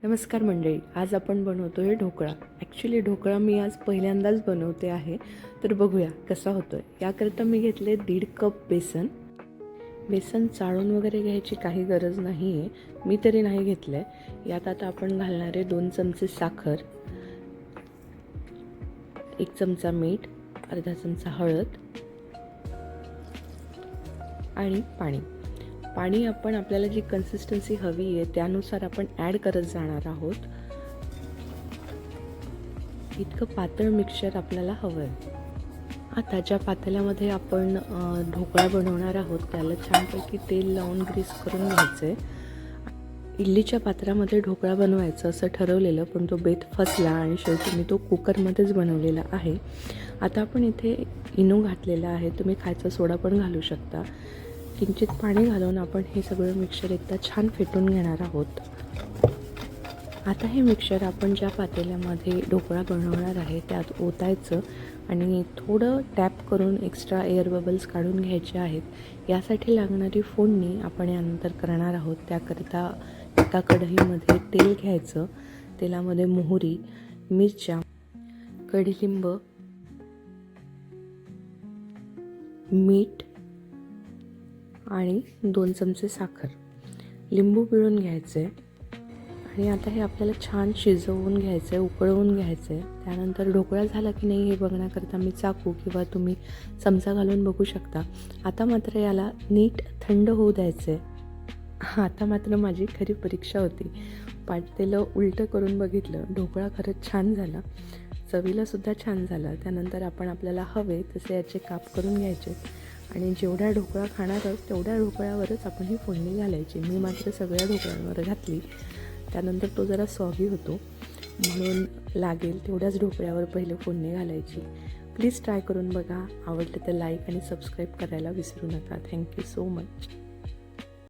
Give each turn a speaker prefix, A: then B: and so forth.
A: नमस्कार मंडळी, आज आपण बनवतो आहे ढोकळा. ॲक्च्युली ढोकळा मी आज पहिल्यांदाच बनवते आहे, तर बघूया कसा होतो आहे. याकरिता मी घेतले 1.5 कप बेसन. बेसन चाळून वगैरे घ्यायची काही गरज नाही आहे, मी तरी नाही घेतलं आहे. यात आता आपण घालणार आहे 2 चमचे साखर, 1 चमचा मीठ, अर्धा चमचा हळद आणि पाणी. पाणी आपण आपल्याला जी कन्सिस्टन्सी हवी आहे त्यानुसार आपण ॲड करत जाणार आहोत. इतकं पातळ मिक्सचर आपल्याला हवं आहे. आता ज्या पातेल्यामध्ये आपण ढोकळा बनवणार आहोत त्याला छानपैकी तेल लावून ग्रीस करून घ्यायचं आहे. इडलीच्या पात्रामध्ये ढोकळा बनवायचं असं ठरवलेलं, पण तो बेत फसला आणि शेवटी मी तो कुकरमध्येच बनवलेला आहे. आता आपण इथे इनो घातलेला आहे, तुम्ही खायचा सोडा पण घालू शकता. किंचित पाणी घालून आपण हे सगळं मिक्सचर एकदा छान फेटून घेणार आहोत. आता हे मिक्सचर आपण ज्या पातेल्यामध्ये ढोकळा बनवणार आहे त्यात ओतायचं आणि थोडं टॅप करून एक्स्ट्रा एअर बबल्स काढून घ्यायचे आहेत. यासाठी लागणारी फोडणी आपण यानंतर करणार आहोत. त्याकरिता एका कढईमध्ये तेल घ्यायचं. तेलामध्ये मोहरी, मिरच्या, कढीलिंब, मीठ आणि 2 चमचे साखर, लिंबू पिळून घ्यायचे आणि आता हे आपल्याला छान शिजवून घ्यायचं आहे, उकळवून घ्यायचं आहे. त्यानंतर ढोकळा झाला की नाही हे बघण्याकरता मी चाकू किंवा तुम्ही चमचा घालून बघू शकता. आता मात्र याला नीट थंड होऊ द्यायचं आहे. आता मात्र माझी खरी परीक्षा होती. पातेलं उलटं करून बघितलं, ढोकळा खरंच छान झाला, चवीलासुद्धा छान झाला. त्यानंतर आपण आपल्याला हवे तसे याचे काप करून घ्यायचे आणि जेवढा ढोकळा खाणार आहोत तेवढ्या ढोकळ्यावरच आपण ही फोडणी घालायची. मी मात्र सगळ्या ढोकळ्यांवर घातली. त्यानंतर तो जरा सॉगी होतो म्हणून लागेल तेवढ्याच ढोकळ्यावर पहिले फोडणी घालायची. प्लीज ट्राय करून बघा. आवडलं तर लाईक आणि सबस्क्राईब करायला विसरू नका. Thank you so much.